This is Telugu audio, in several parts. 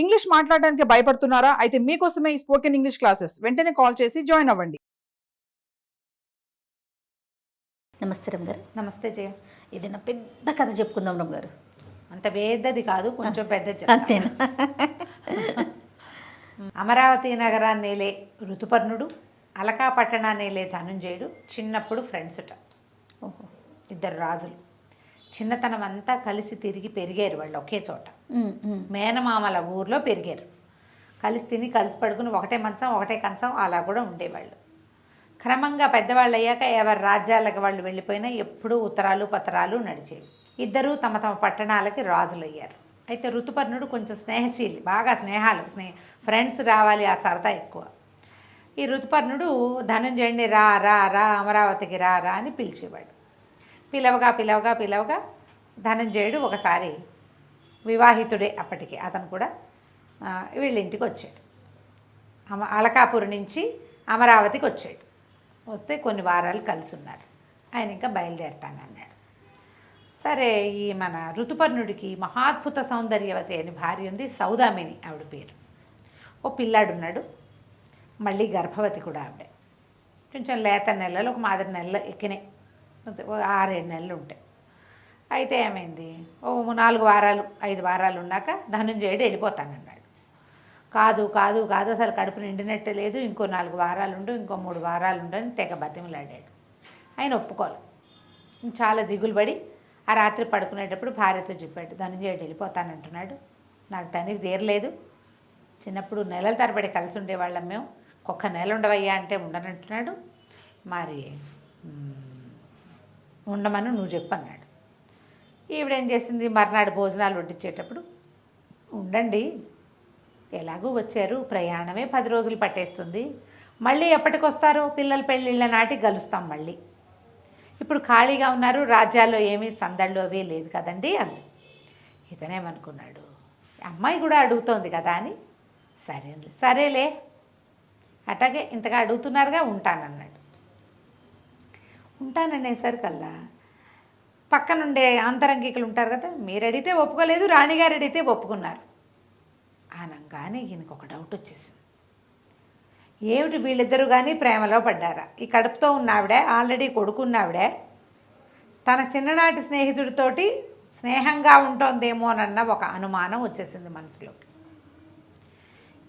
ఇంగ్లీష్ మాట్లాడడానికి భయపడుతున్నారా? అయితే మీకోసమే ఈ స్పోకెన్ ఇంగ్లీష్ క్లాసెస్. వెంటనే కాల్ చేసి జాయిన్ అవ్వండి. నమస్తే రమ్ గారు. నమస్తే జయ. ఏదైనా పెద్ద కథ చెప్పుకుందాం రమ్ గారు. అంత పెద్దది కాదు, కొంచెం పెద్ద. అంతేనా? అమరావతి నగరాన్ని నేలే ఋతుపర్ణుడు, అలకా పట్టణాన్ని నేలే ధనుంజయుడు చిన్నప్పుడు ఫ్రెండ్స్ట. ఓహో. ఇద్దరు రాజులు. చిన్నతనం అంతా కలిసి తిరిగి పెరిగారు వాళ్ళు ఒకే చోట. మేనమామల ఊర్లో పెరిగారు. కలిసి తిని కలిసి పడుకుని ఒకటే మంచం ఒకటే కంచం అలా కూడా ఉండేవాళ్ళు. క్రమంగా పెద్దవాళ్ళు అయ్యాక ఎవరి రాజ్యాలకు వాళ్ళు వెళ్ళిపోయినా ఎప్పుడూ ఉత్తరాలు పత్రాలు నడిచేవి. ఇద్దరూ తమ తమ పట్టణాలకి రాజులు అయ్యారు. అయితే ఋతుపర్ణుడు కొంచెం స్నేహశీలి, బాగా ఫ్రెండ్స్ రావాలి, ఆ సరదా ఎక్కువ. ఈ ఋతుపర్ణుడు ధనుంజయుడిని రా రా రా అమరావతికి రా రా అని పిలిచేవాడు. పిలవగా ధనుంజయుడు ఒకసారి వివాహితుడే అప్పటికి, అతను కూడా వీళ్ళ ఇంటికి వచ్చాడు. అలకాపురి నుంచి అమరావతికి వచ్చాడు. వస్తే కొన్ని వారాలు కలిసి ఉన్నారు. ఆయన ఇంకా బయలుదేరుతానన్నాడు. సరే, ఈ మన ఋతుపర్ణుడికి మహాద్భుత సౌందర్యవతి అని భార్య ఉంది, సౌదామిని ఆవిడ పేరు. ఓ పిల్లాడున్నాడు, మళ్ళీ గర్భవతి కూడా ఆవిడే. కొంచెం లేత నెలలు, ఒక మాదిరి నెలలు ఎక్కినాయి, 6-7 నెలలు ఉంటాయి. అయితే ఏమైంది, ఓ 4 వారాలు 5 వారాలు ఉన్నాక ధనుంజయుడు వెళ్ళిపోతానన్నాడు. కాదు అసలు కడుపు నిండినట్టే లేదు, ఇంకో 4 వారాలు ఉండు, ఇంకో 3 వారాలు ఉండని తెగ బతిమలాడాడు. ఆయన ఒప్పుకోవాలి. చాలా దిగులు పడి ఆ రాత్రి పడుకునేటప్పుడు భార్యతో చెప్పాడు, ధనుంజయుడు వెళ్ళిపోతానంటున్నాడు, నాకు తనివి తీరలేదు, చిన్నప్పుడు నెలల తరబడి కలిసి ఉండేవాళ్ళం మేము, ఒక్క నెల ఉండవయ్యా అంటే ఉండనంటున్నాడు, మరి ఉండమని నువ్వు చెప్పు అన్నాడు. ఈవిడేం చేసింది, మర్నాడు భోజనాలు వడ్డించేటప్పుడు, ఉండండి ఎలాగూ వచ్చారు, ప్రయాణమే 10 రోజులు పట్టేస్తుంది, మళ్ళీ ఎప్పటికొస్తారో పిల్లల పెళ్ళిళ్ళ నాటి గలుస్తాం మళ్ళీ, ఇప్పుడు ఖాళీగా ఉన్నారు, రాజ్యాల్లో ఏమీ సందళ్ళు అవి లేదు కదండి అంది. ఇతనేమనుకున్నాడు, అమ్మాయి కూడా అడుగుతోంది కదా అని, సరేలే అట్లాగే ఇంతగా అడుగుతున్నారుగా ఉంటానన్నాడు. ఉంటాననేసరికల్లా పక్కనుండే అంతరంగికులు ఉంటారు కదా, మీరు అడిగితే ఒప్పుకోలేదు, రాణిగారు అడిగితే ఒప్పుకున్నారు అనగానే ఈయనకు ఒక డౌట్ వచ్చేసింది. ఏమిటి వీళ్ళిద్దరూ కానీ ప్రేమలో పడ్డారా? ఈ కడుపుతో ఉన్నావిడే, ఆల్రెడీ కొడుకున్నావిడే తన చిన్ననాటి స్నేహితుడితోటి స్నేహంగా ఉంటోందేమోనన్న ఒక అనుమానం వచ్చేసింది మనసులోకి.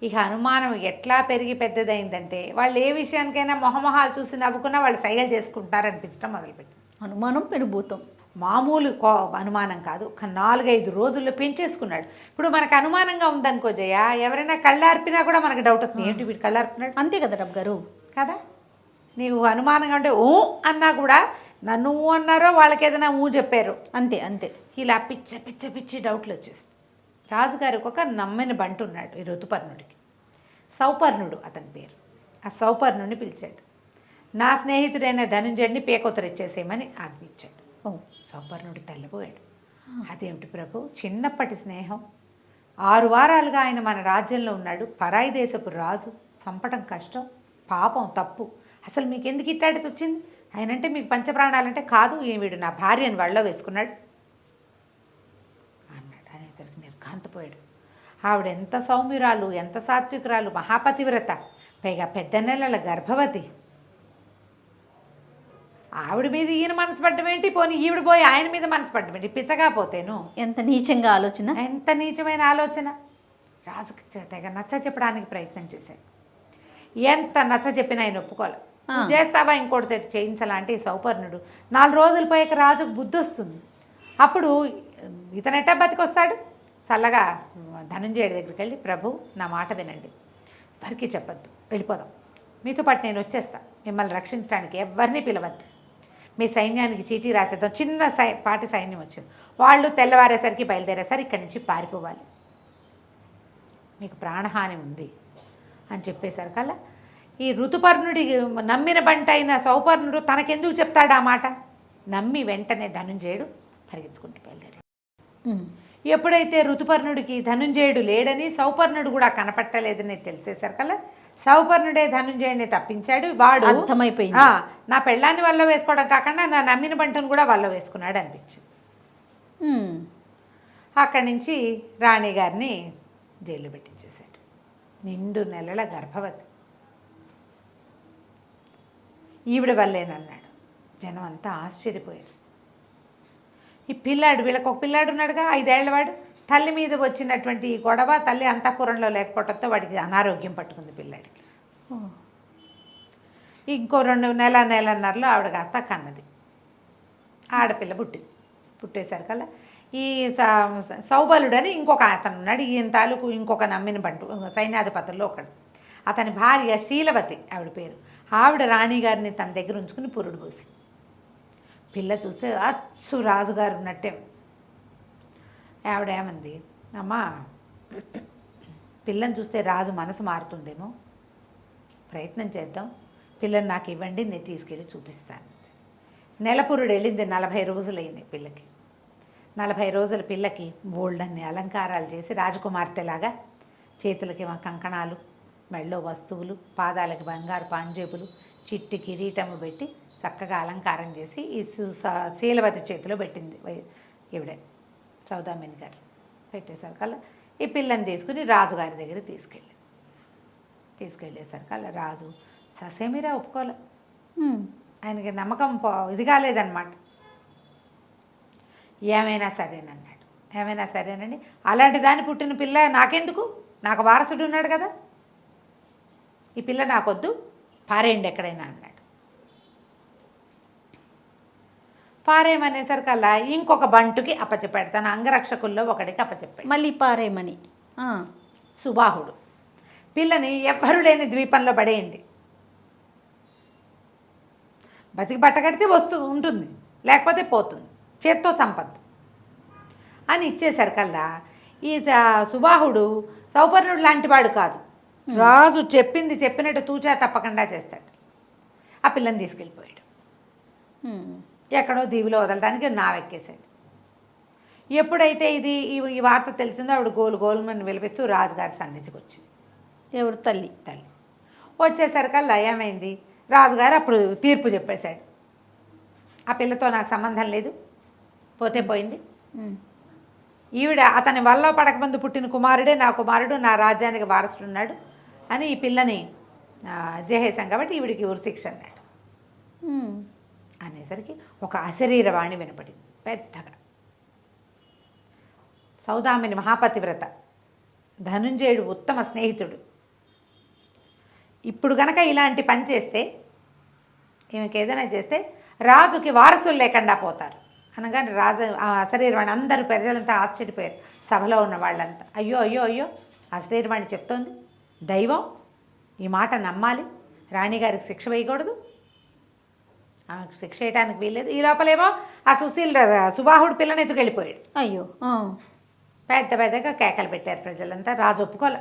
ఇక అనుమానం ఎట్లా పెరిగి పెద్దదైందంటే, వాళ్ళు ఏ విషయానికైనా మొహమొహాలు చూసి నవ్వుకున్నా వాళ్ళు సైగలు చేసుకుంటారనిపించడం మొదలుపెట్టింది. అనుమానం పెనుభూతం, మామూలు అనుమానం కాదు, ఒక 4-5 రోజుల్లో పెంచేసుకున్నాడు. ఇప్పుడు మనకు అనుమానంగా ఉందనుకో జయ, ఎవరైనా కళ్ళార్పినా కూడా మనకు డౌట్ వస్తుంది, ఏంటి వీడు కళ్ళార్పినాడు, అంతే కదా రమ్ గారు కదా. నీవు అనుమానంగా ఉంటే ఊ అన్నా కూడా నన్ను ఊ అన్నారో వాళ్ళకి ఏదైనా ఊ చెప్పారు, అంతే ఇలా పిచ్చి డౌట్లు వచ్చేసి రాజుగారికి ఒక నమ్మిన బంటు ఉన్నాడు ఈ ఋతుపర్ణుడికి, సౌపర్ణుడు అతని పేరు. ఆ సౌపర్ణుడిని పిలిచాడు. నా స్నేహితుడైన ధనుంజయుడిని పేకొత్తరిచ్చేసేయమని ఆజ్ఞించాడు. సౌపర్ణుడు తెల్లబోయాడు. అదేమిటి ప్రభు, చిన్నప్పటి స్నేహం, 6 వారాలుగా ఆయన మన రాజ్యంలో ఉన్నాడు, పరాయి దేశపు రాజు, చంపటం కష్టం, పాపం, తప్పు, అసలు మీకు ఎందుకు ఇట్టాడితే వచ్చింది, ఆయనంటే మీకు పంచప్రాణాలంటే కాదు, వీడు నా భార్యను వాళ్ళలో వేసుకున్నాడు అన్నాడు. అనేసరికి నిర్ఘాంతపోయాడు. ఆవిడ ఎంత సౌమ్యురాలు, ఎంత సాత్వికురాలు, మహాపతివ్రత, పైగా 10 నెలల గర్భవతి, ఆవిడ మీద ఈయన మనసు పడ్డం ఏంటి, పోనీ ఈవిడ పోయి ఆయన మీద మనసు పడ్డం ఏంటి, పిచ్చగా పోతేను. ఎంత నీచంగా ఆలోచన, ఎంత నీచమైన ఆలోచన. రాజుకి తెగ నచ్చ చెప్పడానికి ప్రయత్నం చేశాడు. ఎంత నచ్చ చెప్పినా ఆయన ఒప్పుకోవాలి. చేస్తావా ఇంకోటి చేయించాలంటే సౌపర్ణుడు 4 రోజులు పోయాక రాజుకు బుద్ధి వస్తుంది. అప్పుడు ఇతనెట్టా బతికొస్తాడు. చల్లగా ధనుంజయుడి దగ్గరికి వెళ్ళి, ప్రభు నా మాట వినండి, ఎవరికి చెప్పద్దు, వెళ్ళిపోదాం, మీతో పాటు నేను వచ్చేస్తా, మిమ్మల్ని రక్షించడానికి ఎవరిని పిలవద్దు, మీ సైన్యానికి చీటీ రాసేద్దాం. చిన్న పాటి సైన్యం వచ్చింది, వాళ్ళు తెల్లవారేసరికి బయలుదేరేసరికి ఇక్కడి నుంచి పారిపోవాలి, మీకు ప్రాణహాని ఉంది అని చెప్పేసరికల్లా ఈ ఋతుపర్ణుడి నమ్మిన బంట అయిన సౌపర్ణుడు తనకెందుకు చెప్తాడు ఆ మాట, నమ్మి వెంటనే ధనుంజయుడు పరిగెత్తుకుంటూ బయలుదేరాడు. ఎప్పుడైతే ఋతుపర్ణుడికి ధనుంజయుడు లేడని, సౌపర్ణుడు కూడా కనపట్టలేదని తెలిసేసరికల్లా సౌపర్ణుడే ధనుంజయుడిని తప్పించాడు. వాడు అర్థమైపోయింది, నా పెళ్ళాన్ని వల్ల వేసుకోవడం కాకుండా నా నమ్మిన బంటను కూడా వల్ల వేసుకున్నాడు అనిపించింది. అక్కడి నుంచి రాణిగారిని జైల్లో పెట్టించేశాడు. నిండు నెలల గర్భవతి. ఈవిడ వల్లేనన్నాడు. జనం అంతా ఆశ్చర్యపోయారు. ఈ పిల్లాడు, వీళ్ళకి ఒక పిల్లాడు ఉన్నాడుగా 5 ఏళ్లవాడు, తల్లి మీద వచ్చినటువంటి ఈ గొడవ, తల్లి అంతఃపురంలో లేకపోవడంతో వాడికి అనారోగ్యం పట్టుకుంది పిల్లాడికి. ఇంకో 2 నెలన్నరలో ఆవిడ కాస్త కన్నది. ఆడపిల్ల పుట్టేసరికల్లా ఈ సౌబలుడని ఇంకొక అతను ఉన్నాడు. ఈయన తాలూకు ఇంకొక నమ్మిన బంటు సైన్యాధిపతుల్లో ఒకడు. అతని భార్య శీలవతి ఆవిడ పేరు. ఆవిడ రాణిగారిని తన దగ్గర ఉంచుకుని పురుడు పోసి. పిల్ల చూస్తే అచ్చు రాజుగారు ఉన్నట్టే. ఆవిడ ఏమంది, అమ్మా పిల్లని చూస్తే రాజు మనసు మారుతుందేమో, ప్రయత్నం చేద్దాం, పిల్లని నాకు ఇవ్వండి, నేను తీసుకెళ్ళి చూపిస్తాను. నెలపురుడు వెళ్ళింది. 40 రోజులైంది పిల్లకి. 40 రోజుల పిల్లకి బోల్డన్ని అలంకారాలు చేసి రాజకుమార్తెలాగా చేతులకి కంకణాలు, మెళ్ళో వస్తువులు, పాదాలకి బంగారు పాంజేబులు, చిట్టి కిరీటము పెట్టి చక్కగా అలంకారం చేసి ఈ శీలవతి చేతిలో పెట్టింది ఈవిడే సౌదామిని గారు. పెట్టేసరికల్లా ఈ పిల్లని తీసుకుని రాజుగారి దగ్గర తీసుకెళ్ళేసరికల్లా రాజు ససేమిరా ఒప్పుకోలే. ఆయనకి నమ్మకం ఇది కాలేదన్నమాట. ఏమైనా సరేనన్నాడు. ఏమైనా సరేనండి, అలాంటి దాన్ని పుట్టిన పిల్ల నాకెందుకు, నాకు వారసుడు ఉన్నాడు కదా, ఈ పిల్ల నాకొద్దు, పారేయండి ఎక్కడైనా అన్నాడు. పారేయమనేసరికల్లా ఇంకొక బంటుకి అప్పచెప్పాడు. తన అంగరక్షకుల్లో ఒకడికి అప్పచెప్పాడు. మళ్ళీ పారేయమని. సుబాహుడు, పిల్లని ఎవ్వరు లేని ద్వీపంలో పడేయండి, బతికి బట్టగడితే ఉంటుంది, లేకపోతే పోతుంది, చేత్తో చంపద్దు అని ఇచ్చేసరికల్లా ఈ సుబాహుడు సౌపర్ణుడు లాంటి వాడు కాదు. రాజు చెప్పింది చెప్పినట్టు తూచా తప్పకుండా చేస్తాడు. ఆ పిల్లని తీసుకెళ్ళిపోయాడు. ఎక్కడో దీవిలో వదలడానికి నావెక్కేశాడు. ఎప్పుడైతే ఈ వార్త తెలిసిందో ఆవిడ గోలుమని విలిపిస్తూ రాజుగారి సన్నిధికి వచ్చింది. ఎవరు? తల్లి. వచ్చేసరికల్లా ఏమైంది, రాజుగారు అప్పుడు తీర్పు చెప్పేశాడు. ఆ పిల్లతో నాకు సంబంధం లేదు, పోతే పోయింది. ఈవిడ అతని వల్ల పడకముందు పుట్టిన కుమారుడే నా కుమారుడు, నా రాజ్యానికి వారసుడు ఉన్నాడు అని ఈ పిల్లని జేసేశాం కాబట్టి ఈవిడికి ఉరిశిక్ష అన్నాడు. అనేసరికి ఒక అశరీరవాణి వినపడింది పెద్దగా. సౌదామిని మహాపతివ్రత, ధనుంజయుడు ఉత్తమ స్నేహితుడు. ఇప్పుడు గనక ఇలాంటి పని చేస్తే, ఈమెకి ఏదైనా చేస్తే రాజుకి వారసులు లేకుండా పోతారు అనగానే రాజు అశరీరవాణి, అందరూ ప్రజలంతా ఆశ్చర్యపోయారు. సభలో ఉన్న వాళ్ళంతా అయ్యో అయ్యో అయ్యో అశరీరవాణి చెప్తోంది, దైవం, ఈ మాట నమ్మాలి, రాణిగారికి శిక్ష వేయకూడదు, ఆమెకు శిక్ష వేయడానికి వీల్లేదు. ఈ లోపలేమో ఆ సుబాహుడు పిల్లని ఎత్తుకెళ్ళిపోయాడు. అయ్యో, పెద్దగా కేకలు పెట్టారు ప్రజలంతా. రాజు ఒప్పుకోలే.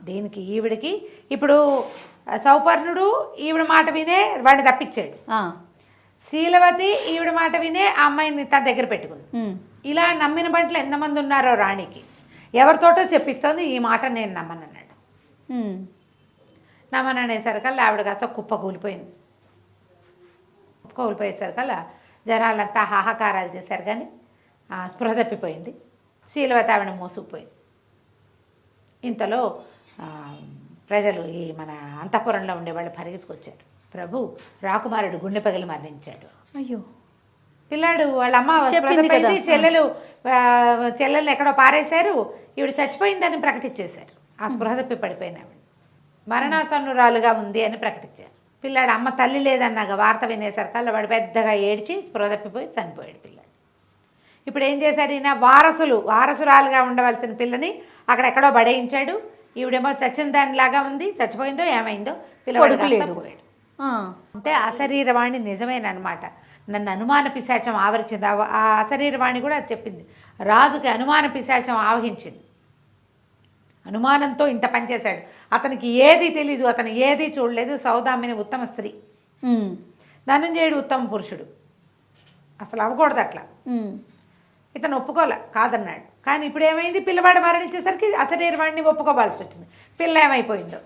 దీనికి ఈవిడికి ఇప్పుడు సౌపర్ణుడు ఈవిడ మాట వినే వాడిని తప్పించాడు. శీలవతి ఈవిడ మాట వినే ఆ అమ్మాయిని తన దగ్గర పెట్టుకుంది. ఇలా నమ్మిన బంట్లు ఎంతమంది ఉన్నారో రాణికి. ఎవరితోటో చెప్పిస్తోంది, ఈ మాట నేను నమ్మనన్నాడు. నమ్మననేసరికల్లా ఆవిడ కాస్త కుప్ప కూలిపోయింది. కోల్పోయేసరికల్లా జనాలంతా హాహాకారాలు చేశారు, కానీ స్పృహ తప్పిపోయింది. శీలవతి ఆవిడ మోసుకుపోయింది. ఇంతలో ప్రజలు ఈ మన అంతఃపురంలో ఉండేవాళ్ళు పరిగెత్తుకొచ్చారు. ప్రభు, రాకుమారుడు గుండె పగిలి మరణించాడు. అయ్యో, పిల్లాడు వాళ్ళ అమ్మ చెప్పింది, చెల్లెల్ని ఎక్కడో పారేశారు, ఈవిడ చచ్చిపోయిందని ప్రకటించేశారు. ఆ స్పృహ తప్పి పడిపోయిన ఆవిడ మరణాసన్నురాలుగా ఉంది అని ప్రకటించారు. పిల్లాడు అమ్మ తల్లి లేదన్నాక వార్త వినేసరికల్లా వాడు పెద్దగా ఏడ్చి స్పృహ తప్పిపోయి చనిపోయాడు పిల్లాడు. ఇప్పుడు ఏం చేశాడు ఈయన, వారసురాలుగా ఉండవలసిన పిల్లని అక్కడెక్కడో బడేయించాడు. ఈవిడేమో చచ్చిన దానిలాగా ఉంది, చచ్చిపోయిందో ఏమైందో, పిల్లవాడు పోయాడు. అంటే అశరీరవాణి నిజమేనమాట. నన్ను అనుమాన పిశాచం ఆవరించింది. ఆ అశరీరవాణి కూడా చెప్పింది, రాజుకి అనుమాన పిశాచం ఆవహించింది, అనుమానంతో ఇంత పనిచేశాడు. అతనికి ఏది తెలీదు, అతను ఏది చూడలేదు. సౌదామిని ఉత్తమ స్త్రీ, ధనుంజయుడు ఉత్తమ పురుషుడు, అసలు అవ్వకూడదు అట్లా. ఇతను ఒప్పుకోలే, కాదన్నాడు. కానీ ఇప్పుడు ఏమైంది, పిల్లవాడు మరణించేసరికి అశరీరవాణిని ఒప్పుకోవాల్సి వచ్చింది. పిల్ల ఏమైపోయిందో.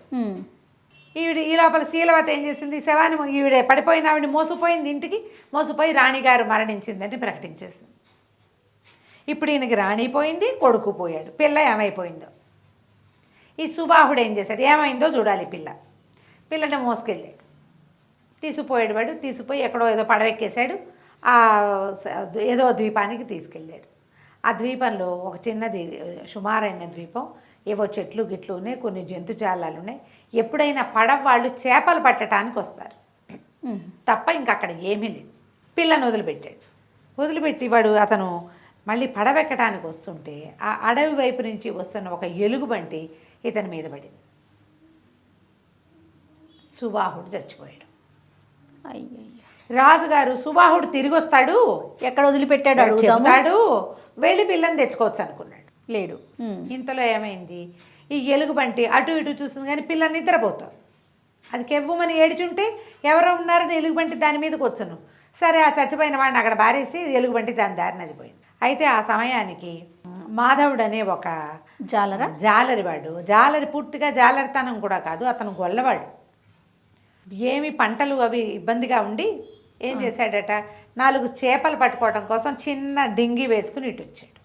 ఈ లోపల శీలవతి ఏం చేసింది, శవాన్ని ఈవిడే పడిపోయిన ఆవిడని మోసుపోయింది, ఇంటికి మోసుపోయి రాణిగారు మరణించిందని ప్రకటించేసింది. ఇప్పుడు ఈయనకి రాణి పోయింది, కొడుకు పోయాడు, పిల్ల ఏమైపోయిందో. ఈ సుబాహుడు ఏం చేశాడు, ఏమైందో చూడాలి పిల్లని మోసుకెళ్ళాడు. తీసుకుపోయాడు వాడు. తీసుకుపోయి ఎక్కడో ఏదో పడవెక్కేశాడు. ఏదో ద్వీపానికి తీసుకెళ్ళాడు. ఆ ద్వీపంలో ఒక చిన్నది సుమారైన ద్వీపం, ఏవో చెట్లు గిట్లు ఉన్నాయి, కొన్ని జంతుజాలాలు ఉన్నాయి. ఎప్పుడైనా పడవ వాళ్ళు చేపలు పట్టడానికి వస్తారు తప్ప ఇంకా అక్కడ ఏమీ లేదు. పిల్లని వదిలిపెట్టి అతను మళ్ళీ పడవెక్కడానికి వస్తుంటే ఆ అడవి వైపు నుంచి వస్తున్న ఒక ఎలుగుబంటి ఇతని మీద పడింది. సుబాహుడు చచ్చిపోయాడు. అయ్యయ్య. రాజుగారు సుబాహుడు తిరిగి వస్తాడు, ఎక్కడ వదిలిపెట్టాడు అడుగుతాము. చెప్తాడు, వెళ్ళి పిల్లని తెచ్చుకోవచ్చు అనుకున్నాడు. లేడు. ఇంతలో ఏమైంది, ఈ ఎలుగుబంటి అటు ఇటు చూస్తుంది కానీ పిల్ల నిద్రపోతుంది. అది కెవ్వమని ఏడుచుంటే ఎవరో ఉన్నారని ఎలుగుబంటి దాని మీదకి వచ్చును. సరే, ఆ చచ్చిపోయిన వాడిని అక్కడ బారేసి ఎలుగుబంటి దాని దారిని వెళ్ళిపోయింది. అయితే ఆ సమయానికి మాధవుడు అనే ఒక జాలరి పూర్తిగా జాలరితనం కూడా కాదు, అతను గొల్లవాడు. ఏమి పంటలు అవి ఇబ్బందిగా ఉండి ఏం చేశాడట, 4 చేపలు పట్టుకోవడం కోసం చిన్న డింగి వేసుకుని ఇటు వచ్చాడు.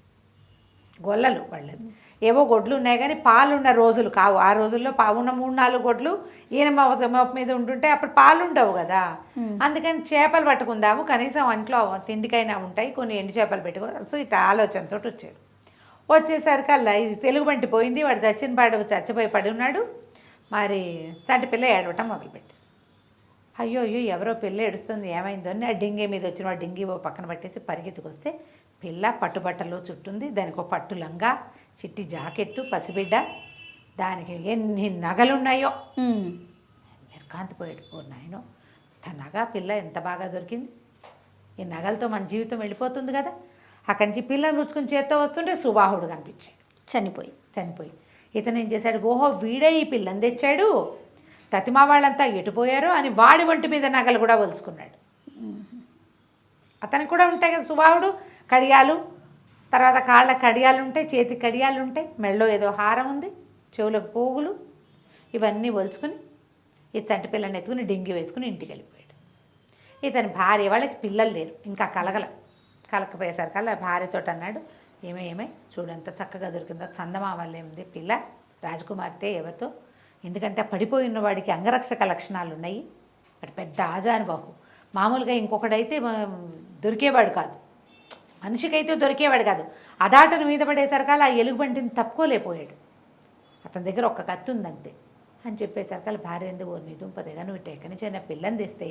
గొల్లలు వాళ్ళది. ఏవో గొడ్లు ఉన్నాయి కానీ పాలున్న రోజులు కావు. ఆ రోజుల్లో ఉన్న 3-4 గొడ్లు ఈయన మోపు మీద ఉంటుంటే అప్పుడు పాలు ఉండవు కదా. అందుకని చేపలు పట్టుకుందాము, కనీసం ఇంట్లో తిండికైనా ఉంటాయి, కొన్ని ఎండు చేపలు పెట్టుకో. సో ఇట్లా ఆలోచనతో వచ్చాడు. వచ్చేసరికల్లా ఇది తెలుగుబంటి పోయింది. వాడు చచ్చిపోయి పడి ఉన్నాడు. మరి చంటి పిల్ల ఏడవటం మొదలుపెట్టి, అయ్యో ఎవరో పిల్ల ఏడుస్తుంది, ఏమైందో అని ఆ డింగి మీద వచ్చిన వాడు డింగి పక్కన పట్టేసి పరిగెత్తుకొస్తే పిల్ల పట్టుబట్టలో చుట్టుంది. దానికి ఒక పట్టు లంగా, చిట్టి జాకెట్టు, పసిబిడ్డ, దానికి ఎన్ని నగలున్నాయో. నిర్కాంతిపోయాడు. ఓ నాయనో, నగ పిల్ల ఎంత బాగా దొరికింది, ఈ నగలతో మన జీవితం వెళ్ళిపోతుంది కదా. అక్కడి నుంచి పిల్లని రుచుకుని చేత్తో వస్తుంటే సుబాహుడు కనిపించాడు చనిపోయి. ఇతను ఏం చేశాడు, ఓహో వీడే ఈ పిల్లని తెచ్చాడు, తతిమా వాళ్ళంతా ఎటుపోయారో అని వాడి ఒంటి మీద నగలు కూడా ఒలుచుకున్నాడు. అతనికి కూడా ఉంటాయి కదా సుబాహుడు, కడియాలు, తర్వాత కాళ్ళ కడియాలు ఉంటాయి, చేతికి కడియాలు ఉంటాయి, మెళ్ళో ఏదో హారం ఉంది, చెవులకు పోగులు, ఇవన్నీ ఒలుచుకుని ఈ చంటి పిల్లని ఎత్తుకుని డింగి వేసుకుని ఇంటికి వెళ్ళిపోయాడు. ఇతని భార్య, వాళ్ళకి పిల్లలు లేరు, ఇంకా కలకపోయేసరికల్లా భార్యతో అన్నాడు, ఏమే చూడంత చక్కగా దొరికిందో, చందమామల్లే ఉంది పిల్ల, రాజకుమార్తె ఎవరితో, ఎందుకంటే పడిపోయిన వాడికి అంగరక్షక లక్షణాలు ఉన్నాయి, వాడు పెద్ద ఆజానుబాహు, మామూలుగా ఇంకొకడైతే దొరికేవాడు కాదు, మనిషికైతే దొరికేవాడు కాదు. అదాటను మీద పడేసరికల్ ఆ ఎలుగుబంటిని తప్పుకోలేకపోయాడు. అతని దగ్గర ఒక కత్తి ఉందంతే అని చెప్పేసరికల్ భార్య ఎందుకు, ఓ నిదుంపదేగా నువ్వు ఎక్కడి నుంచి అయినా పిల్లని తెస్తే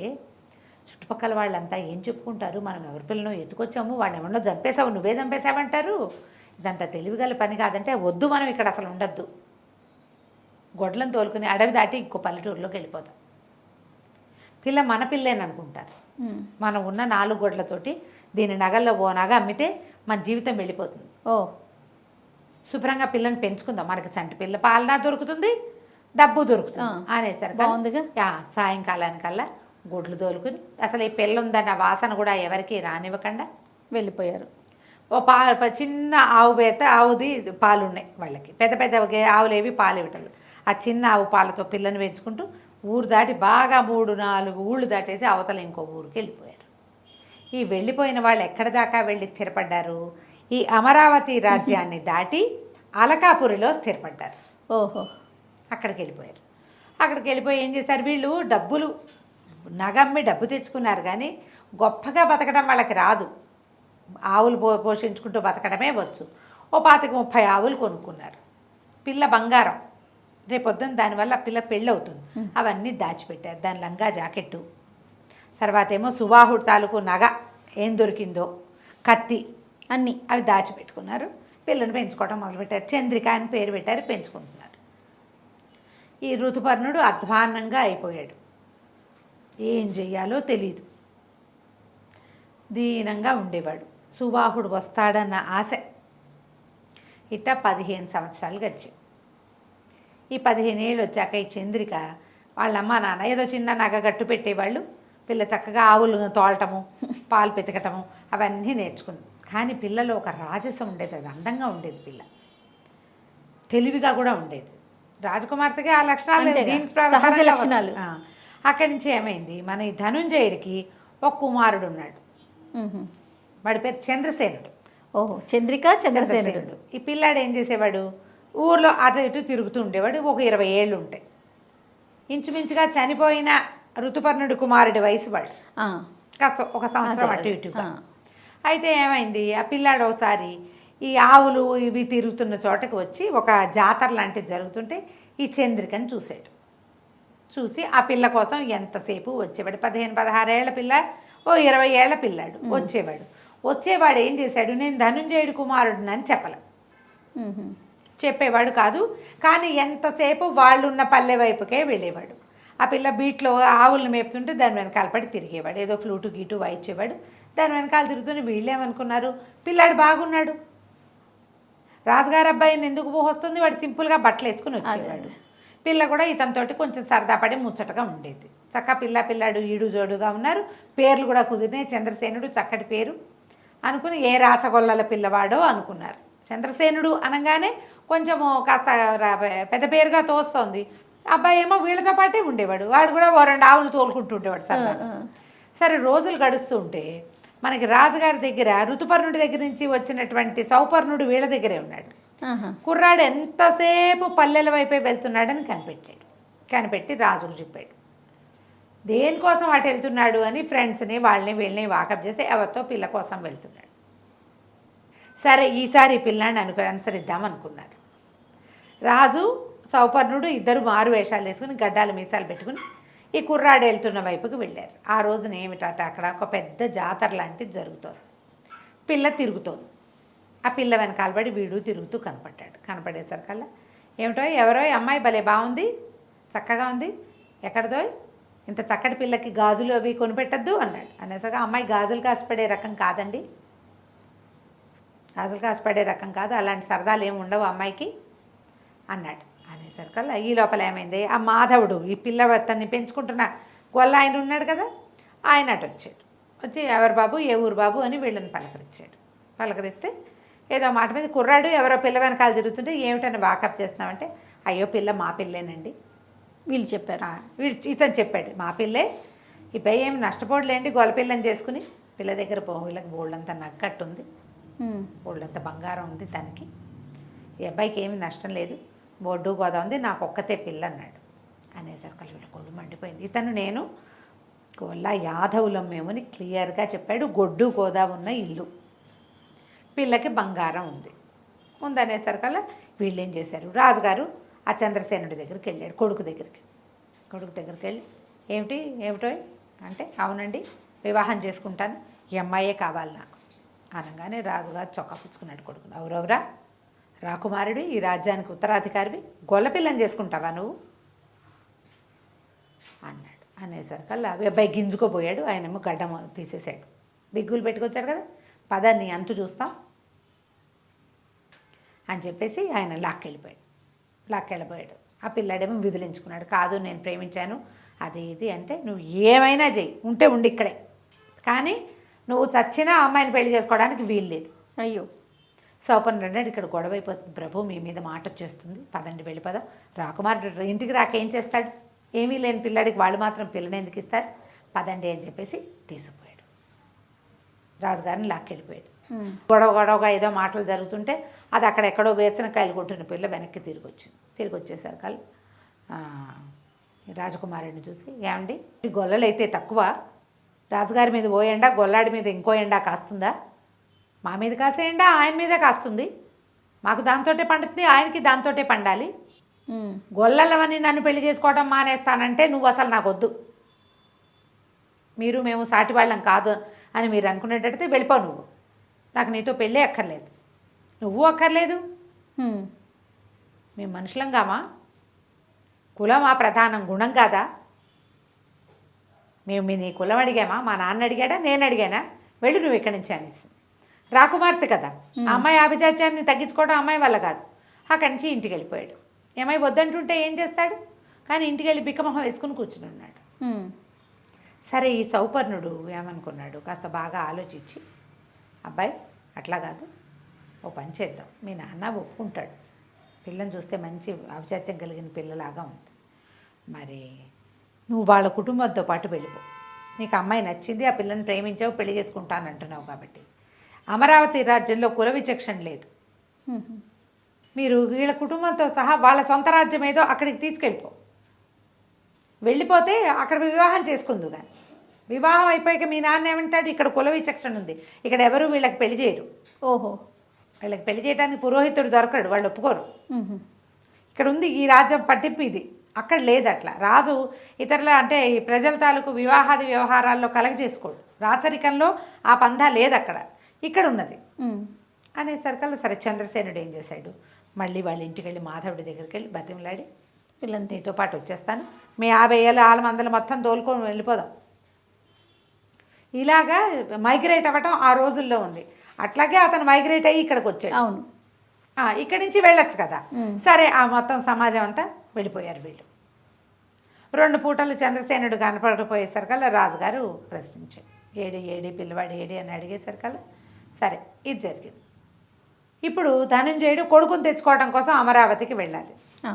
చుట్టుపక్కల వాళ్ళంతా ఏం చెప్పుకుంటారు, మనం ఎవరి పిల్లను ఎత్తుకొచ్చాము, వాడిని ఎవరినో చంపేశావు, నువ్వే చంపేశావంటారు, ఇదంతా తెలివిగల పని కాదంటే వద్దు, మనం ఇక్కడ అసలు ఉండద్దు, గొడ్లను తోలుకుని అడవి దాటి ఇంకో పల్లెటూరులోకి వెళ్ళిపోతాం, పిల్ల మన పిల్లేననుకుంటారు, మనం ఉన్న 4 గొడ్లతోటి దీని నగల్లో ఓ నగ అమ్మితే మన జీవితం వెళ్ళిపోతుంది, శుభ్రంగా పిల్లని పెంచుకుందాం, మనకి చంటి పిల్ల పాలనా దొరుకుతుంది, డబ్బు దొరుకుతుంది అనేసరికి బాగుందిగా. సాయంకాలానికల్లా గొడ్లు తోలుకుని అసలు ఈ పిల్ల ఉందన్న వాసన కూడా ఎవరికి రానివ్వకుండా వెళ్ళిపోయారు. ఓ చిన్న ఆవుది పాలు ఉన్నాయి వాళ్ళకి, పెద్ద ఆవులేవి పాలు ఇవ్వటం, ఆ చిన్న ఆవు పాలతో పిల్లని పెంచుకుంటూ ఊరు దాటి బాగా 3-4 ఊళ్ళు దాటేసి అవతల ఇంకో ఊరికి వెళ్ళిపోయారు. ఈ వెళ్ళిపోయిన వాళ్ళు ఎక్కడి దాకా వెళ్ళి స్థిరపడ్డారు, ఈ అమరావతి రాజ్యాన్ని దాటి అలకాపురిలో స్థిరపడ్డారు. ఓహో, అక్కడికి వెళ్ళిపోయారు. అక్కడికి వెళ్ళిపోయి ఏం చేశారు, వీళ్ళు డబ్బులు నగమ్మి డబ్బు తెచ్చుకున్నారు కానీ గొప్పగా బతకడం వాళ్ళకి రాదు, ఆవులు పోషించుకుంటూ బతకడమే వచ్చు. ఓ 25-30 ఆవులు కొనుక్కున్నారు. పిల్ల బంగారం, రేపొద్దున దానివల్ల పిల్ల పెళ్ళవుతుంది, అవన్నీ దాచిపెట్టారు. దాని లంగా జాకెట్టు, తర్వాత ఏమో సుబాహుడు తాలూకు నగ ఏం దొరికిందో, కత్తి, అన్నీ అవి దాచిపెట్టుకున్నారు. పిల్లని పెంచుకోవడం మొదలుపెట్టారు. చంద్రిక అని పేరు పెట్టారు, పెంచుకుంటున్నారు. ఈ ఋతుపర్ణుడు అధ్వాన్నంగా అయిపోయాడు, ఏం చెయ్యాలో తెలియదు, దీనంగా ఉండేవాడు. సుబాహుడు వస్తాడన్న ఆశ. ఇట్లా 15 సంవత్సరాలు గడిచాయి. ఈ 15 ఏళ్ళు వచ్చాక ఈ చంద్రిక వాళ్ళ అమ్మ నాన్న ఏదో చిన్న నగ గట్టు పెట్టేవాళ్ళు, పిల్ల చక్కగా ఆవులు తోలటము, పాలు పెతకటము అవన్నీ నేర్చుకుంది. కానీ పిల్లలో ఒక రాజసం ఉండేది, అది అందంగా ఉండేది, పిల్ల తెలివిగా కూడా ఉండేది. రాజకుమార్తెకి ఆ లక్షణాలు, సహజ లక్షణాలు. అక్కడి నుంచి ఏమైంది, మన ఈ ధనుంజయుడికి ఒక కుమారుడు ఉన్నాడు, వాడి పేరు చంద్రసేనుడు. ఓహో, చంద్రిక చంద్రసేనుడు. ఈ పిల్లాడు ఏం చేసేవాడు, ఊర్లో అటు ఇటు తిరుగుతూ ఉండేవాడు. ఒక 20 ఏళ్ళు ఉంటాయి. ఇంచుమించుగా చనిపోయిన ఋతుపర్ణుడి కుమారుడి వయసు వాడు. కాస్త ఒక సంవత్సరం అటు ఇటుగా. అయితే ఏమైంది, ఆ పిల్లాడు ఒకసారి ఈ ఆవులు ఇవి తిరుగుతున్న చోటకి వచ్చి ఒక జాతర లాంటిది జరుగుతుంటే ఈ చంద్రికని చూశాడు. చూసి ఆ పిల్ల కోసం ఎంతసేపు వచ్చేవాడు. 15-16 ఏళ్ల పిల్ల, ఓ 20 ఏళ్ల పిల్లాడు వచ్చేవాడు ఏం చేశాడు, నేను ధనుంజయుడి కుమారుడిని అని చెప్పేవాడు కాదు. కానీ ఎంతసేపు వాళ్ళున్న పల్లె వైపుకే వెళ్ళేవాడు. ఆ పిల్ల బీట్లో ఆవులను మేపుతుంటే దాని వెనకాల పడి తిరిగేవాడు. ఏదో ఫ్లూటు గీటు వాయించేవాడు. దాని వెనకాల తిరుగుతుంటే వీళ్ళేమనుకున్నారు, పిల్లాడు బాగున్నాడు, రాజుగారు అబ్బాయిని ఎందుకు వస్తుంది, వాడు సింపుల్గా బట్టలు వేసుకుని వచ్చేవాడు. పిల్ల కూడా ఇతనితోటి కొంచెం సరదా పడి ముచ్చటగా ఉండేది. పిల్లాడు ఈడు జోడుగా ఉన్నారు. పేర్లు కూడా కుదిరినాయి. చంద్రసేనుడు చక్కటి పేరు అనుకుని ఏ రాచగొల్లల పిల్లవాడో అనుకున్నారు. చంద్రసేనుడు అనగానే కొంచెము కాస్త పెద్ద పేరుగా తోస్తోంది. అబ్బాయి ఏమో వీళ్ళతో పాటే ఉండేవాడు. వాడు కూడా ఓ 2 ఆవులు తోలుకుంటూ ఉండేవాడు సరదాగా. సరే రోజులు గడుస్తుంటే మనకి రాజుగారి దగ్గర ఋతుపర్ణుడి దగ్గర నుంచి వచ్చినటువంటి సౌపర్ణుడు వీళ్ళ దగ్గరే ఉన్నాడు. కుర్రాడు ఎంతసేపు పల్లెల వైపే వెళ్తున్నాడని కనిపెట్టి రాజుకు చెప్పాడు. దేనికోసం అటు వెళ్తున్నాడు అని ఫ్రెండ్స్ని వీళ్ళని వాకప్ చేసి ఎవరితో పిల్ల కోసం వెళ్తున్నాడు. సరే ఈసారి పిల్లాన్ని అనుసరిద్దాం అనుకున్నారు. రాజు సౌపర్ణుడు ఇద్దరు మారు వేషాలు వేసుకుని గడ్డాలు మీసాలు పెట్టుకుని ఈ కుర్రాడు వెళ్తున్న వైపుకి వెళ్ళారు. ఆ రోజున ఏమిటట, అక్కడ ఒక పెద్ద జాతర లాంటిది జరుగుతుంది. పిల్ల తిరుగుతోంది. ఆ పిల్ల వెనకాల పడి వీడు తిరుగుతూ కనపడేసరికల్లా ఏమిటో ఎవరో అమ్మాయి భలే బాగుంది, చక్కగా ఉంది, ఎక్కడదో ఇంత చక్కటి పిల్లకి గాజులు అవి కొనిపెట్టద్దు అన్నాడు. అనేసరికి అమ్మాయి గాజులు కాసిపడే రకం కాదండి, గాజులు కాసిపడే రకం కాదు, అలాంటి సరదాలు ఏమి ఉండవు అమ్మాయికి అన్నాడు. అనేసరికల్లా ఈ లోపల ఏమైంది, ఆ మాధవుడు ఈ పిల్ల తన్ని పెంచుకుంటున్న గొల్ల ఆయన ఉన్నాడు కదా, ఆయన అటు వచ్చి ఎవరు బాబు, ఏ ఊరు బాబు అని వీళ్ళని పలకరిస్తే ఏదో మాట మీద కుర్రాడు ఎవరో పిల్ల వెనకాల తిరుగుతుంటే ఏమిటని వాకప్ చేస్తున్నామంటే, అయ్యో పిల్ల మా పిల్లేనండి వీళ్ళు చెప్పారు. ఇతను చెప్పాడు, మా పిల్లే, ఈ పై ఏమి నష్టపోడలేండి, గొల్ల పిల్లని చేసుకుని పిల్ల దగ్గర వీళ్ళకి బోళ్ళంతా నగ్గట్టుంది, బోళ్ళంతా బంగారం ఉంది దానికి, ఈ అబ్బాయికి ఏమి నష్టం లేదు, బొడ్డు గోదా ఉంది, నాకు ఒక్కతే పిల్ల అన్నాడు. అనేసరికి వీళ్ళ కొళ్ళు మండిపోయింది. ఇతను నేను గొల్ల యాదవులం మేమని క్లియర్గా చెప్పాడు. గొడ్డు గోదా ఉన్న ఇల్లు, పిల్లకి బంగారం ఉందనేసరికల్లా వీళ్ళు ఏం చేశారు, రాజుగారు ఆ చంద్రసేనుడి దగ్గరికి వెళ్ళాడు. కొడుకు దగ్గరికి వెళ్ళి ఏమిటో అంటే, అవునండి వివాహం చేసుకుంటాను, ఈ అమ్మాయే కావాలి నాకు అనగానే రాజుగారు చొక్కా పుచ్చుకున్నాడు కొడుకుని. ఎవరెవరా రాకుమారుడు, ఈ రాజ్యానికి ఉత్తరాధికారివి, గొల్లపిల్లని చేసుకుంటావా నువ్వు అన్నాడు. అనేసరికల్లా అబ్బాయి గింజుకోపోయాడు. ఆయనేమో గడ్డం తీసేశాడు, బిగ్గులు పెట్టుకొచ్చాడు కదా, పద నీ అంతు చూస్తాం అని చెప్పేసి ఆయన లాక్కెళ్ళిపోయాడు. ఆ పిల్లాడేమో విదిలించుకున్నాడు. కాదు నేను ప్రేమించాను అది ఇది అంటే, నువ్వు ఏమైనా చెయ్యి, ఉండి ఇక్కడే, కానీ నువ్వు చచ్చినా అమ్మాయిని పెళ్లి చేసుకోవడానికి వీల్లేదు. అయ్యో సౌపర్ణుడు అన్నాడు, ఇక్కడ గొడవ అయిపోతుంది ప్రభు, మీ మీద మాట వచ్చేస్తుంది, పదండి వెళ్ళిపోదాం. రాకుమారుడు ఇంటికి రాక ఏం చేస్తాడు, ఏమీ లేని పిల్లాడికి వాళ్ళు మాత్రం పిల్లని ఎందుకు ఇస్తారు, పదండి అని చెప్పేసి తీసుకుపోయాడు. రాజుగారిని లాక్కెళ్ళిపోయాడు. గొడవగా ఏదో మాటలు జరుగుతుంటే అది అక్కడెక్కడో వేసిన కాయలు కొట్టిన పిల్ల వెనక్కి తిరిగి వచ్చేసరికి రాజకుమారుడిని చూసి, ఏమండి ఈ గొల్లలు అయితే తక్కువ, రాజుగారి మీద ఓ ఎండా, గొల్లాడి మీద ఇంకో ఎండా కాస్తుందా, మా మీద కాసే ఎండా ఆయన మీదే కాస్తుంది, మాకు దాంతోటే పండుతుంది, ఆయనకి దాంతోటే పండాలి, గొల్లలవని నన్ను పెళ్లి చేసుకోవడం మానేస్తానంటే నువ్వు అసలు నాకు వద్దు, మేము సాటి వాళ్ళం కాదు అని మీరు అనుకునేటట్టయితే వెళ్ళిపో, నువ్వు నాకు నీతో పెళ్ళే అక్కర్లేదు, నువ్వు అక్కర్లేదు, మేము మనుషులం కామా, కులం ఆ ప్రధానం గుణం కాదా, మేము నీ కులం అడిగామా, మా నాన్న అడిగాడా, నేను అడిగానా, వెళ్ళి నువ్వు ఇక్కడి నుంచి అనేసి. రాకుమార్తె కదా, అమ్మాయి ఆభిజాత్యాన్ని తగ్గించుకోవడం అమ్మాయి వల్ల కాదు. అక్కడి నుంచి ఇంటికి వెళ్ళిపోయాడు. ఏమై వద్దంటుంటే ఏం చేస్తాడు, కానీ ఇంటికి వెళ్ళి బిక్కమొహం వేసుకుని కూర్చుని ఉన్నాడు. సరే ఈ సౌపర్ణుడు ఏమనుకున్నాడు, కాస్త బాగా ఆలోచించి, అబ్బాయి అట్లా కాదు, ఓ పని చేద్దాం, మీ నాన్న ఒప్పుకుంటాడు, పిల్లని చూస్తే మంచి ఔచిత్యం కలిగిన పిల్లలాగా ఉంది, మరి నువ్వు వాళ్ళ కుటుంబంతో పాటు వెళ్ళిపో, నీకు అమ్మాయి నచ్చింది, ఆ పిల్లని ప్రేమించావు, పెళ్లి చేసుకుంటాను అంటున్నావు కాబట్టి, అమరావతి రాజ్యంలో కుల విచక్షణ లేదు, మీరు వీళ్ళ కుటుంబంతో సహా వాళ్ళ సొంత రాజ్యం ఏదో అక్కడికి తీసుకెళ్ళిపో, వెళ్ళిపోతే అక్కడ వివాహం చేసుకుందు. కానీ వివాహం అయిపోయాక మీ నాన్న ఏమంటాడు, ఇక్కడ కుల విచక్షణ ఉంది, ఇక్కడ ఎవరు వీళ్ళకి పెళ్లి చేయరు. ఓహో, వీళ్ళకి పెళ్లి చేయడానికి పురోహితుడు దొరకడు, వాళ్ళు ఒప్పుకోరు. మ్మ్. ఇక్కడ ఉంది ఈ రాజ్యం పట్టింపు ఇది, అక్కడ లేదు అట్లా. రాజు ఇతరుల అంటే ఈ ప్రజల తాలూకు వివాహాది వ్యవహారాల్లో కలగజేసుకోడు, రాచరికంలో ఆ పందా లేదు అక్కడ, ఇక్కడ ఉన్నది మ్మ్. అనేసరికల్లా సరే చంద్రసేనుడు ఏం చేశాడు, మళ్ళీ వాళ్ళ ఇంటికి వెళ్ళి మాధవుడి దగ్గరికి వెళ్ళి బతిమలాడి, పిల్లని నీతో పాటు వచ్చేస్తాను, మీ 50 ఏళ్ళ ఆలమందలు మొత్తం తోలుకొని వెళ్ళిపోదాం. ఇలాగా మైగ్రేట్ అవ్వటం ఆ రోజుల్లో ఉంది. అట్లాగే అతను మైగ్రేట్ అయ్యి ఇక్కడికి వచ్చాడు. అవును, ఇక్కడి నుంచి వెళ్ళొచ్చు కదా. సరే ఆ మొత్తం సమాజం అంతా వెళ్ళిపోయారు వీళ్ళు. 2 పూటలు చంద్రసేనుడు కనపడకపోయేసరికల్లా రాజుగారు ప్రశ్నించాడు, ఏడి పిల్లవాడు ఏడి అని అడిగేసరికల్లా సరే ఇది జరిగింది. ఇప్పుడు ధనుంజయుడు కొడుకుని తెచ్చుకోవడం కోసం అమరావతికి వెళ్ళాలి. ఆ,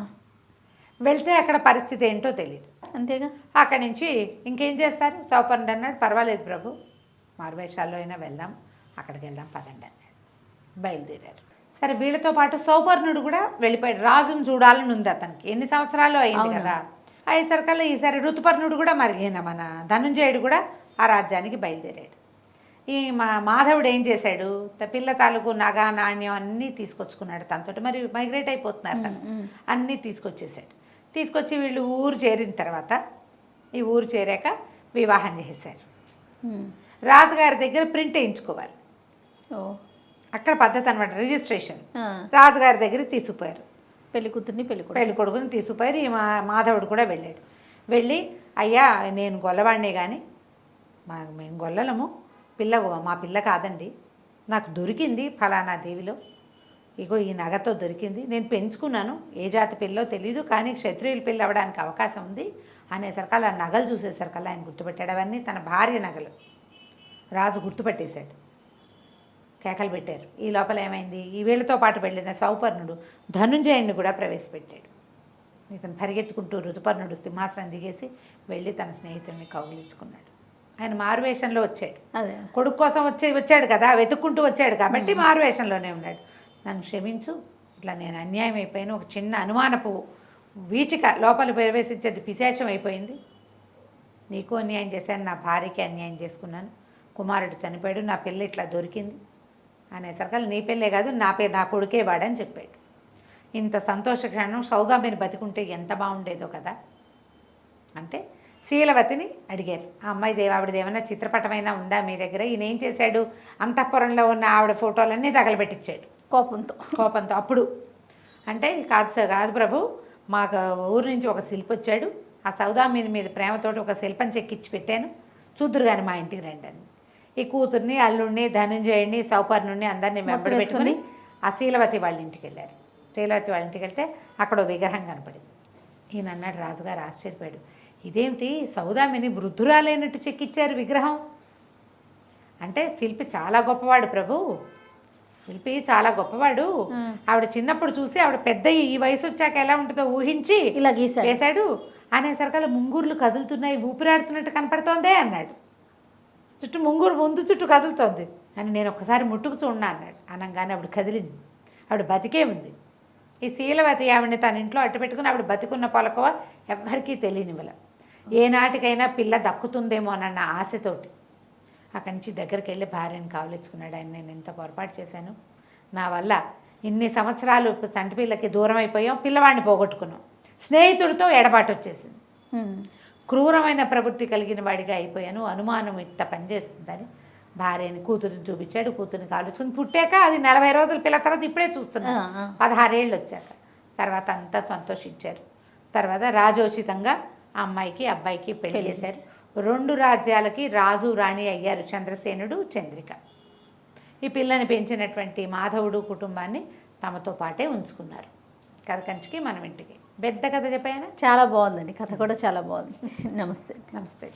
వెళ్తే అక్కడ పరిస్థితి ఏంటో తెలియదు. అంతేగా. అక్కడి నుంచి ఇంకేం చేస్తారు, సౌపర్ణుడు అన్నాడు పర్వాలేదు ప్రభు, మారువేషాల్లో అయినా వెళ్దాం, అక్కడికి వెళ్దాం పదండి అన్నాడు. బయలుదేరారు. సరే వీళ్ళతో పాటు సౌపర్ణుడు కూడా వెళ్ళిపోయాడు, రాజును చూడాలని ఉంది అతనికి, ఎన్ని సంవత్సరాలు అయింది కదా. అయ్యేసరికల్లా ఈసారి ఋతుపర్ణుడు కూడా మరి మన ధనుంజయుడు కూడా ఆ రాజ్యానికి బయలుదేరాడు. ఈ మాధవుడు ఏం చేశాడు, పిల్ల తాలూకు నగ నాణ్యం అన్నీ తీసుకొచ్చుకున్నాడు తనతోటి. మరి మైగ్రేట్ అయిపోతున్నారు కదా, అన్నీ తీసుకొచ్చేసాడు. తీసుకొచ్చి వీళ్ళు ఊరు చేరిన తర్వాత ఈ ఊరు చేరాక వివాహం చేశారు. రాజుగారి దగ్గర ప్రింట్ వేయించుకోవాలి, ఓ అక్కడ పద్ధతి అనమాట, రిజిస్ట్రేషన్. ఆ, రాజుగారి దగ్గర తీసుకుపోయారు, పెళ్లి కూతుర్ని పెళ్లి కొడుకుని తీసుకుపోయారు. ఈ మాధవుడు కూడా వెళ్ళాడు. వెళ్ళి అయ్యా నేను గొల్లవాడినే కానీ మేము గొల్లలము, మా పిల్ల కాదండి, నాకు దొరికింది ఫలానా దేవిలో, ఇగో ఈ నగతో దొరికింది, నేను పెంచుకున్నాను, ఏ జాతి పిల్లో తెలీదు, కానీ క్షత్రియుల పిల్ల అవ్వడానికి అవకాశం ఉంది అనేసరికల్లా ఆ నగలు చూసేసరికల్లా ఆయన గుర్తుపెట్టాడు. అవన్నీ తన భార్య నగలు. రాజు గుర్తుపట్టేశాడు, కేకలు పెట్టారు. ఈ లోపల ఏమైంది, ఈ వీళ్ళతో పాటు వెళ్ళిన సౌపర్ణుడు ధనుంజయుడిని కూడా ప్రవేశపెట్టాడు. ఇతను పరిగెత్తుకుంటూ ఋతుపర్ణుడు సింహాసనం దిగేసి వెళ్ళి తన స్నేహితుడిని కౌగిలించుకున్నాడు. ఆయన మారువేషంలో వచ్చాడు, అదే కొడుకు కోసం వచ్చాడు కదా, వెతుక్కుంటూ వచ్చాడు కాబట్టి మారువేషంలోనే ఉన్నాడు. నన్ను క్షమించు, ఇట్లా నేను అన్యాయం అయిపోయాను, ఒక చిన్న అనుమానపు వీచిక లోపల ప్రవేశించేది పిశాచం అయిపోయింది, నీకు అన్యాయం చేశాను, నా భార్యకి అన్యాయం చేసుకున్నాను, కుమారుడు చనిపోయాడు, నా పిల్ల ఇట్లా దొరికింది అనేసరికల్లా నీ పిల్లే కాదు నా కొడుకే వాడని చెప్పాడు. ఇంత సంతోష క్షణం సౌదామిని బతికుంటే ఎంత బాగుండేదో కదా. అంటే శీలవతిని అడిగారు, ఆ అమ్మాయి ఆవిడది ఏమైనా చిత్రపటమైనా ఉందా మీ దగ్గర, ఈయన ఏం చేశాడు, అంతఃపురంలో ఉన్న ఆవిడ ఫోటోలన్నీ తగలబెట్టించాడు కోపంతో. అప్పుడు అంటే కాదు ప్రభు, మాకు ఊరు నుంచి ఒక శిల్పి వచ్చాడు, ఆ సౌదామిని మీద ప్రేమతోటి ఒక శిల్పం చెక్కిచ్చి పెట్టాను, చూద్దురు కానీ మా ఇంటికి రండి అని. ఈ కూతుర్ని అల్లుడిని ధనుంజయుడిని సౌపర్ణుడిని అందరినీ వెంబడి పెట్టుకుని ఆ శీలవతి వాళ్ళ ఇంటికి వెళ్ళారు. శీలవతి వాళ్ళ ఇంటికి వెళ్తే అక్కడ విగ్రహం కనపడింది. ఈయన అన్నాడు, రాజుగారు ఆశ్చర్యపోయాడు, ఇదేమిటి సౌదామిని వృద్ధురాలైనట్టు చెక్కిచ్చారు విగ్రహం. అంటే శిల్పి చాలా గొప్పవాడు ప్రభు, శిల్పి చాలా గొప్పవాడు, ఆవిడ చిన్నప్పుడు చూసి ఆవిడ పెద్ద ఈ వయసు వచ్చాక ఎలా ఉంటుందో ఊహించి ఇలా గీసాడు అనేసరికల్లా ముంగూర్లు కదులుతున్నాయి, ఊపిరాడుతున్నట్టు కనపడుతోందే అన్నాడు. ముందు చుట్టూ కదులుతోంది అని నేను ఒక్కసారి ముట్టుకు చూడన్నా అన్నాడు. అనగానే ఆవిడ కదిలింది, ఆవిడ బతికే ఉంది. ఈ శీలవతి ఆవిడని తన ఇంట్లో అట్టు పెట్టుకుని ఆవిడ బతికున్న పొలకవ ఎవ్వరికీ తెలియనివ్వల, ఏనాటికైనా పిల్ల దక్కుతుందేమో అన్న ఆశతోటి అక్కడి నుంచి దగ్గరికి వెళ్ళి భార్యను కావలించుకున్నాడు. ఆయన నేను ఎంత పొరపాటు చేశాను, నా వల్ల ఇన్ని సంవత్సరాలు సంటి పిల్లకి దూరం అయిపోయాం, పిల్లవాడిని పోగొట్టుకున్నాం, స్నేహితుడితో ఎడబాటు వచ్చేసింది, క్రూరమైన ప్రవృత్తి కలిగిన వాడిగా అయిపోయాను, అనుమానం ఇంత పనిచేస్తుందని భార్యని కూతురిని చూపించాడు. కూతురిని కాలుచుకుని పుట్టాక అది 40 రోజుల పిల్ల, తర్వాత ఇప్పుడే చూస్తున్నాను 16 ఏళ్ళు వచ్చాక. తర్వాత అంతా సంతోషించారు. తర్వాత రాజోచితంగా ఆ అమ్మాయికి అబ్బాయికి పెళ్లి చేశారు. 2 రాజ్యాలకి రాజు రాణి అయ్యారు, చంద్రసేనుడు చంద్రిక. ఈ పిల్లని పెంచినటువంటి మాధవుడు కుటుంబాన్ని తమతో పాటే ఉంచుకున్నారు. కథ కంచికి మనం ఇంటికి. పెద్ద కథ చెప్పాయన చాలా బాగుందండి, కథ కూడా చాలా బాగుంది. నమస్తే. నమస్తే.